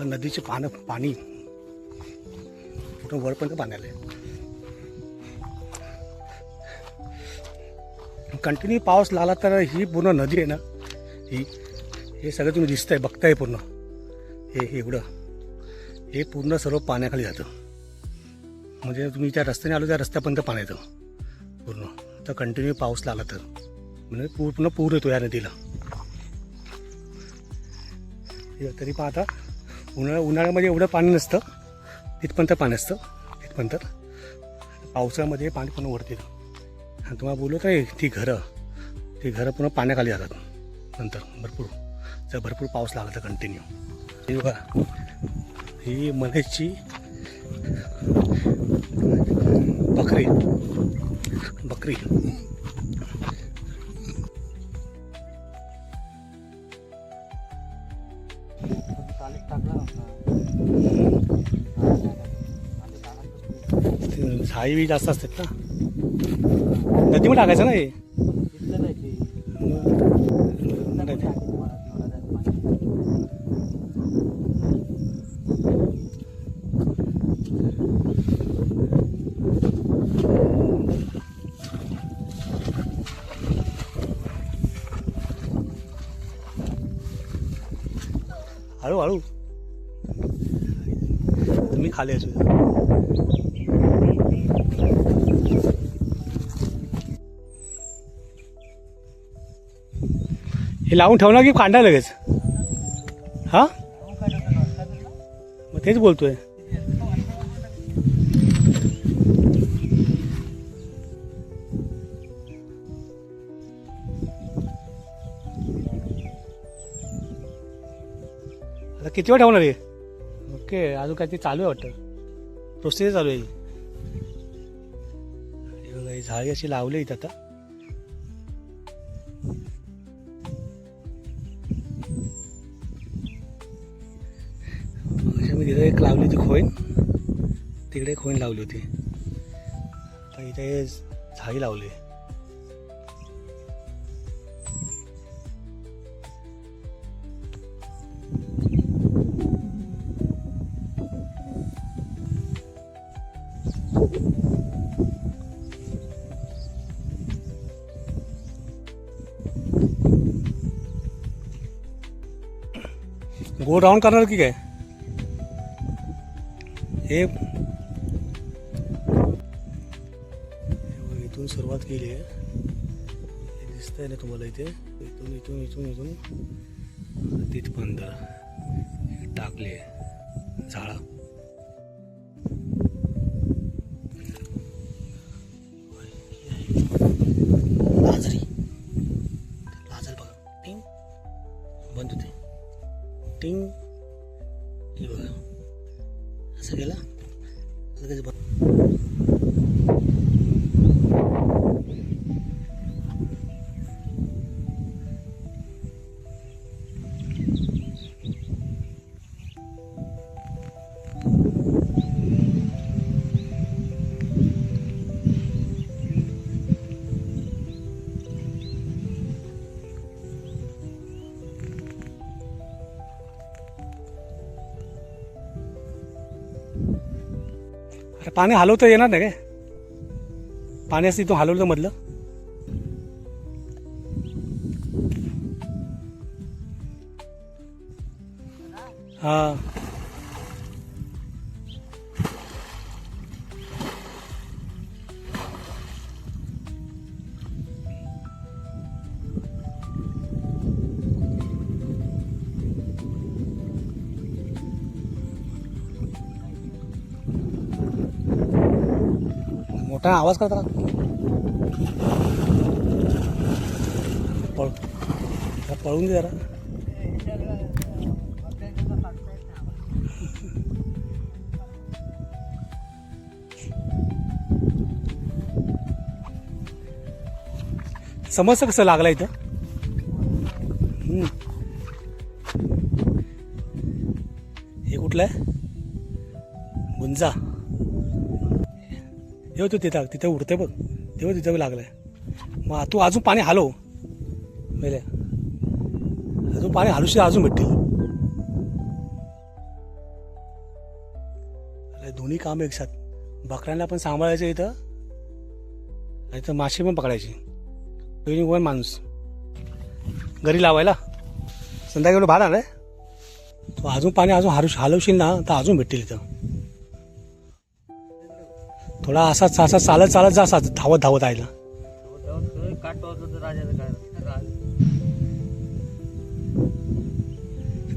नदीचे पाणी पूर्ण वरपर्यंत पाणी आलंय. कंटिन्यू पाऊस लागला तर ही पूर्ण नदी आहे ना, हे सगळं तुम्ही दिसतंय बघताय पूर्ण. हे एवढं हे पूर्ण सर्व पाण्याखाली जातं. म्हणजे तुम्ही त्या रस्त्याने आलो त्या रस्त्यापर्यंत पाणी येतं पूर्ण. तर कंटिन्यू पाऊस लागला तर म्हणजे पूर्ण पूर येतो या नदीला. तरी पण आता उन्हाळ्यामध्ये एवढं पाणी नसतं, तिथपर्यंत पाणी असतं तिथपर्यंत. पावसाळ्यामध्ये पाणी पूर्ण वरती येतं. आणि तुम्हाला बोललो काय ती घरं पूर्ण पाण्याखाली जातात नंतर जर भरपूर पाऊस लागला तर कंटिन्यू. ही बघा ही मनेजची बकरी झाई बी जास्त असतात ना, नदीमध्ये टाकायचं ना हे. हळू तुम्ही खाली असू. हे लावून ठेवणार की कांदा लगेच? हा मग तेच बोलतोय. आता किती वेळ ठेवणार आहे? ओके, अजून काय ते चालू आहे वाटतं, प्रोसेस चालू आहे. ही झाडी अशी लावली इथं आता. मी तिथे एक लावली होती खोईन, तिकडे खोईन लावली होती. आता इथे झाडी लावली. गोल राऊंड करणार की काय? हे इथून सुरुवात केली आहे, दिसतंय ना तुम्हाला इथे. इथून इथून इथून इथून तिथपर्यंत टाकले झाडा. लाजल बघा, टिंग बंद होते, टिंग. हे बघा असं केलं असं कसं बंद. अरे पाणी हलवता येणार नाही काय? पाणी असं इथून हलवलं मधलं. हा मोठा आवाज करता पळून दे जरा. समजतं कसं लागला इथं? हे कुठलं आहे? गुंजा. हे होतं तिथं उडते बघ, तेव्हा तिथं लागलाय. मग तू अजून पाणी हलव, पहिले अजून पाणी हलुशी अजून भेटतील. अरे दोन्ही काम एक साथ. बकऱ्यांना पण सांभाळायचं इथं आणि इथं मासे पण पकडायचे. दोन्ही वन माणूस घरी लावायला. संध्याकाळी भात आलाय तो. अजून पाणी अजून हलवशील ना तर अजून भेटतील इथं. थोडा असा चालत चालत जा, असा धावत धावत आयला.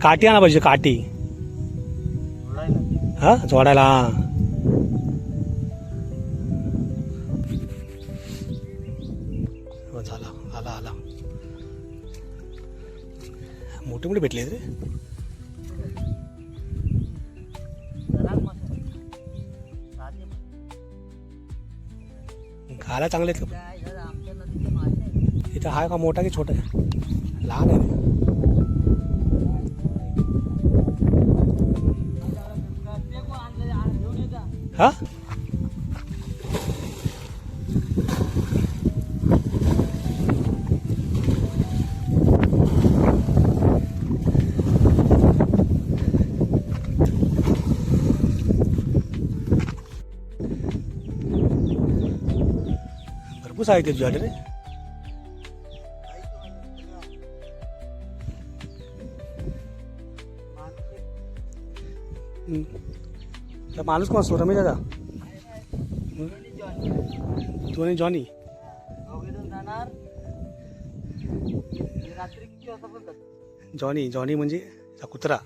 काठी आणा पाहिजे, काठी. हा जोडायला. झाला आला आला. मोठे मोठे भेटले रे. खायला चांगले आहेत का? इथं हाय का मोठा की छोटा आहे? लहान आहे. हा भरपूर आहे ते तुझ्याकडे रे. त्या माणूस कोण असतो? रमेश दादा, तू आणि जॉनी. जॉनी जॉनी म्हणजे कुत्रा.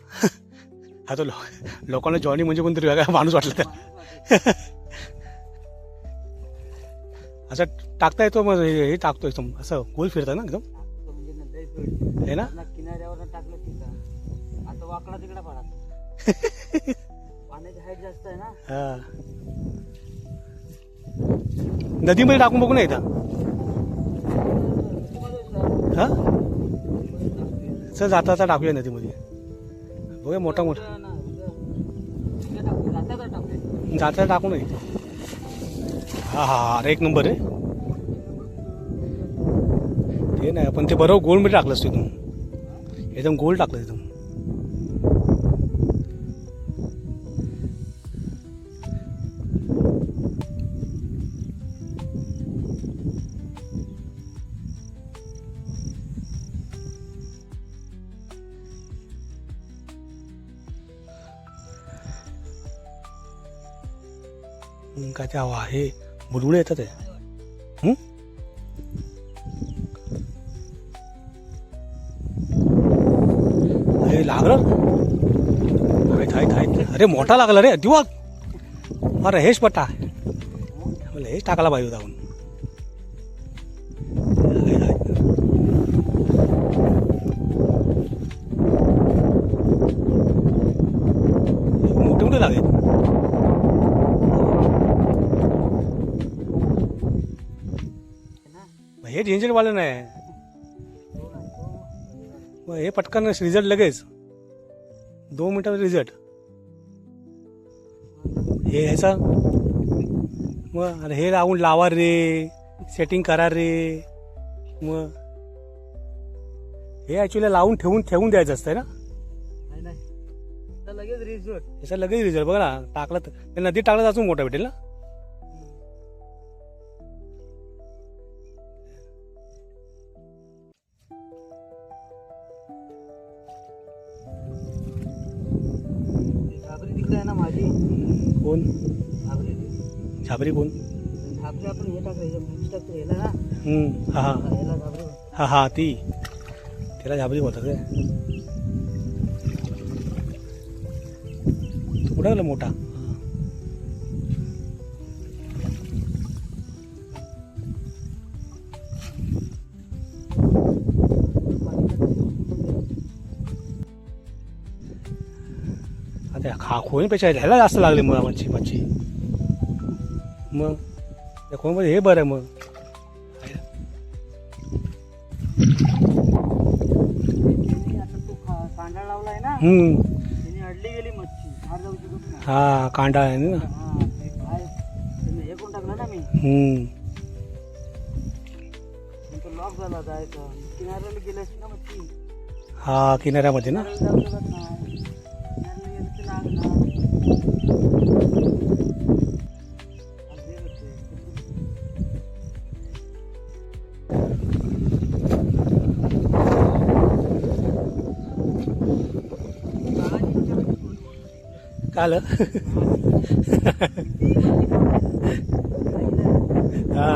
हा तो लोकांना जॉनी म्हणजे कोणतरी वेगळा माणूस वाटला तर. असं टाकता येतो मग हे टाकतो एकदम असं गोल फिरतं ना एकदम हे ना. किनाऱ्यावर टाकलं ठीक आहे. आता वाकडा तिकडे पडा. पाण्याची हाईट जास्त आहे ना. हा नदीमध्ये टाकून बघू ना एकदा. हा चल जाता जाता टाकूया नदीमध्ये. बघूया मोठा मोठा जाता टाकू नये. हा हा अरे एक नंबर आहे ते. नाही पण ते बरोबर गोलमध्ये टाकलंस तू एकदम. एकदम गोल टाकलं एकदम. काय ते हवा हे बुडबुडे येतात आहे. हे लागलं. अरे मोठा लागला रे दिवा. अरे हेच पट्टा हेच टाकायला पाहिजे होता आपण. मोठे मोठे लागेल. हे डेंजर वालं नाही. मग हे पटकन रिझल्ट लगेच 2 मिनिटात रिझल्ट. हे ह्याचा मग अरे हे लावून लावा रे, सेटिंग करा रे. मग हे ऍक्च्युली लावून ठेवून द्यायचं असतं ना. लगेच रिझल्ट. याचा लगेच रिझल्ट बघा ना. टाकलं तर नदीत टाकलं तर अजून मोठा भेटेल ना. तिकडे आहे ना माझी. कोण झाबरी. झाबरी कोण? झाबरी आपण हे टाकलं याला ना. हा हा याला झाबरी. हा हा ती त्याला झाबरी बोलतात रे. तू कुठं गेला मोठा? आता खोईपेक्षा ह्याला जास्त लागले मग मच्छी. मग त्या खोईमध्ये हे बरं आहे. मग कांदा लावलाय ना. त्याने अडली गेली मच्छी. बाहेर जाऊ शकत नाही. हा कांदा आहे ना. हे कोण टाकलं ना मी. ब्लॉक झाला जायचा किनाऱ्याला गेलं असती ना मच्छी हा किनाऱ्यामध्ये ना. किनाऱ्याला जाऊ शकत नाही किनाऱ्याला गेलं की लागणार असे होते. काल हा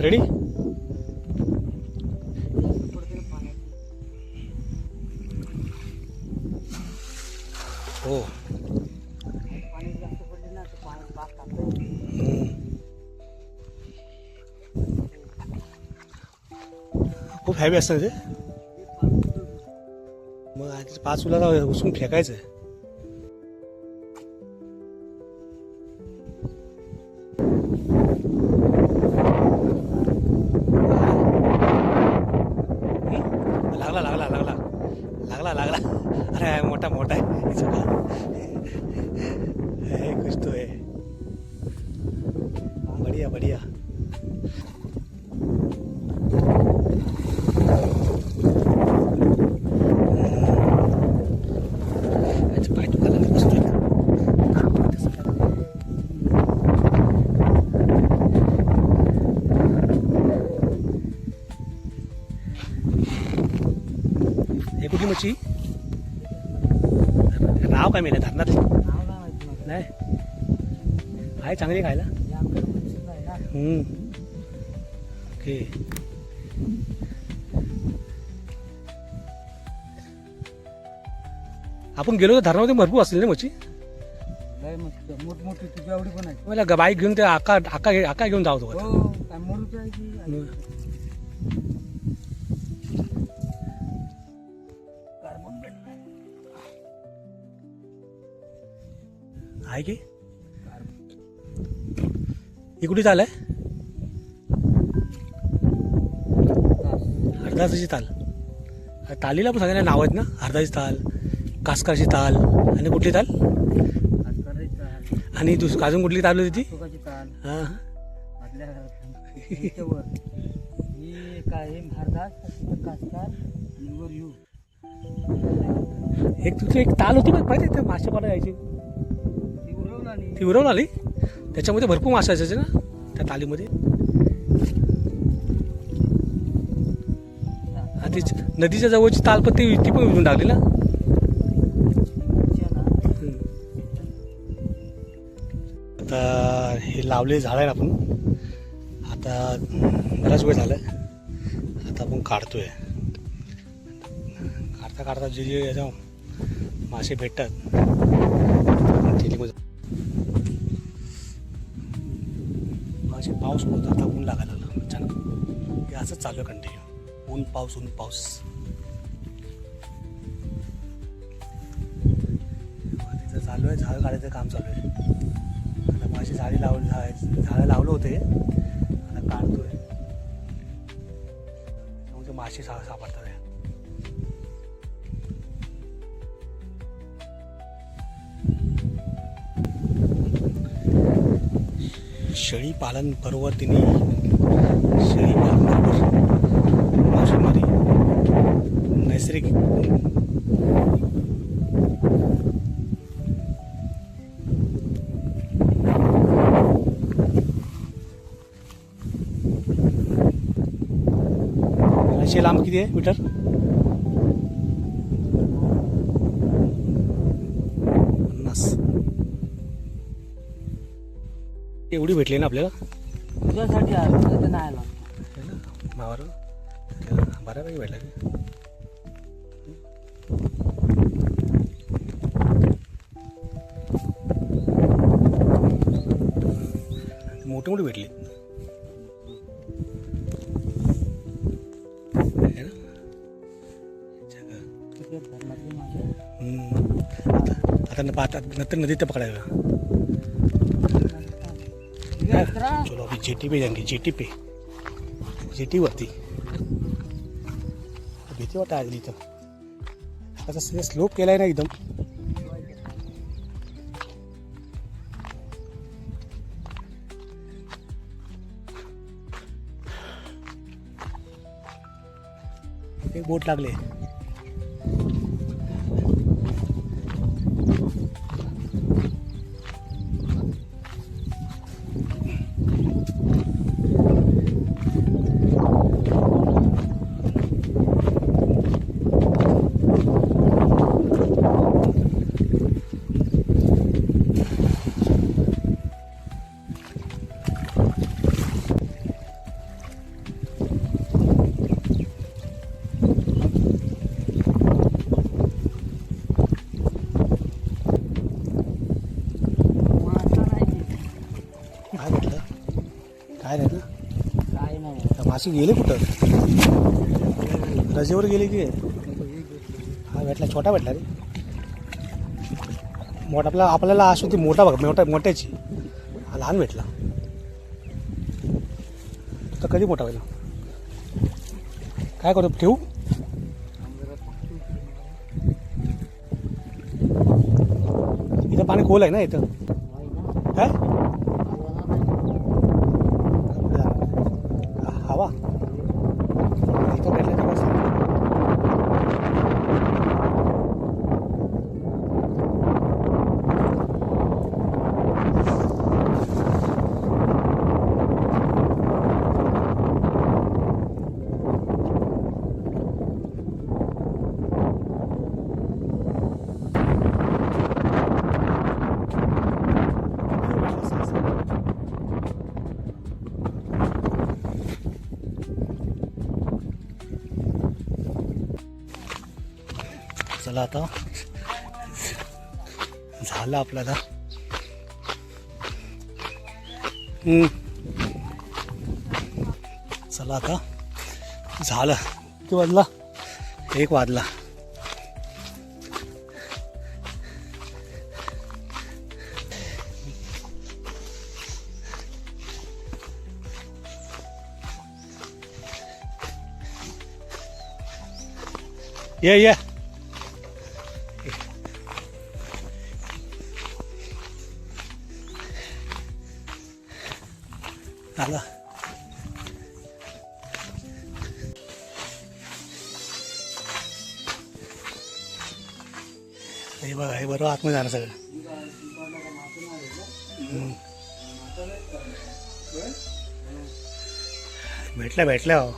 रेडी. हो पाणी जास्त पडले ना तर पाणी पाक टाकतं. खूप हॅवी असतं ते. मग आधी 5 उलाला उचलून फेकायचं. लागला लागला लागला लागला लागला. अरे मोठा मोठा आहे कुछ तो है. बढ़िया बढ़िया. पाय दुखायला लागले बसतोय. हे कुठली मच्छी? नाव काय मेले धरणात नाव नाही माहिती मला. नाही आहे चांगली खायला. हे आमच्याकडे मच्छीच नाही ना. ओके. आपण गेलो तर धरणामध्ये भरपूर असतील ना मच्छी. लय मच्छी मोठमोठी तुझ्या आवडी पण आहे. मला बाईक घेऊन ते आका घेऊन जावतो. हो काय मोठूच आहे की कार्बन आहे की ही कुठे चाल आहे? हरदासची ताल. तालीला पण सगळ्यांना नाव आहेत ना. हरदाची ताल, कासकारची ताल आणि कुठली ताल आणि अजून कुठली ताल होती ती? सुकाची ताल हां मधल्या वर ही काय हे भारदास कासकार आणि वर यू एक तुझी एक ताल होती माहिती आहे मासे पाला यायची ती उरवला नाही. ती उरवून आली. त्याच्यामध्ये भरपूर मासे असायचे ना त्या तालीमध्ये. आणि ती नदीच्या जवळची ताल पण ती पण उजून टाकली ना. आता हे लावले झाड आहे ना आपण. आता बराच वेळ झाला. आता आपण काढतोय. काढता काढता जे जे याच्या मासे भेटतात मासे. पाऊस होता आता ऊन लागायला लागलं अचानक. हे असंच चालू आहे कंटिन्यू. ऊन पाऊस ऊन पाऊस. तिथं चालू आहे झाड काढायचं काम चालू आहे. आता माझी झाडं लावलं होते आता काढतोय. त्यामुळे मासे सापडतात आहे. शेळी पालन बरोबर तिने शेळी पालन बरोबर मासेमारी नैसर्गिक अशी लांब किती आहे मीटर? 50. एवढी भेटली ना आपल्याला तुझ्यासाठी आलो तर नाही आला. मावर बऱ्यापैकी भेटला की. मोठी मोठी भेटली. आता नंतर नदीत पकडायला. चलो अभी जेटी पे जाएंगे. जेटी वरती भीती वाटत आली इथं. आता स्लोप केलाय ना एकदम. एक बोट लागले. काय भेटलं काय नाही ना. काय नाही. त्या मासे गेले कुठं रजेवर गेले की. हा भेटला छोटा भेटला रे. मोठा आपल्याला आश होती मोठा बघ मोठ्याची. हा लहान भेटला. तर कधी मोठा व्हायला काय करतो ठेवू. इथं पाणी खोल आहे ना इथं काय हवा इथं भेटलं तर बस. चला आता झालं आपल्याला. चला आता झालं. किती वाजला 1 वाजला. ये आला. हे बघा हे बरोबर आतमध्ये जाणं सगळं. भेटल्या हो.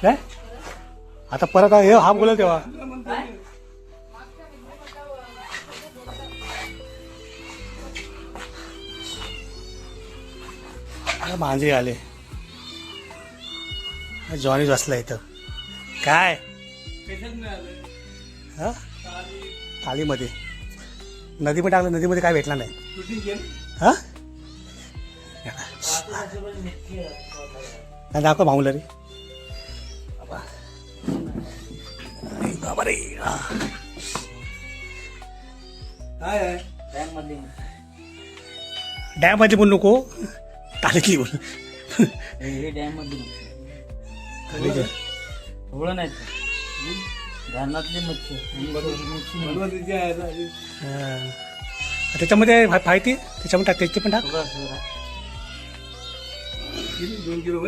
काय आता परत हे हा बोला तेव्हा मांजरी आले. जॉनी बसला इथं काय हा थालीमध्ये नदीमध्ये टाकलं. नदीमध्ये काय भेटला नाही. हा दाखव भाऊला रे बाबा रे. डॅम मध्ये बोल नको तालीतली बोल. डॅम मध्ये थोडं नाही धारणातली मच्छी. त्याच्यामध्ये माहिती त्याच्यामध्ये त्याची पण टाक. 2 किलो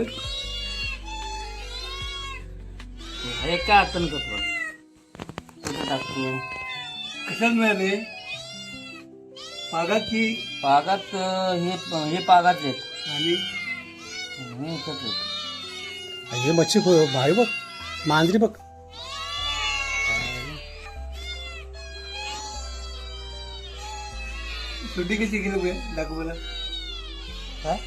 काय आतन करतो टाकतो. कशात मिळाले पागाची. पागात हे पागात आहेत आणि हे मच्छी भारी बघ. मांजरी बघ. सुट्टी किती किलो दाखव मला. काय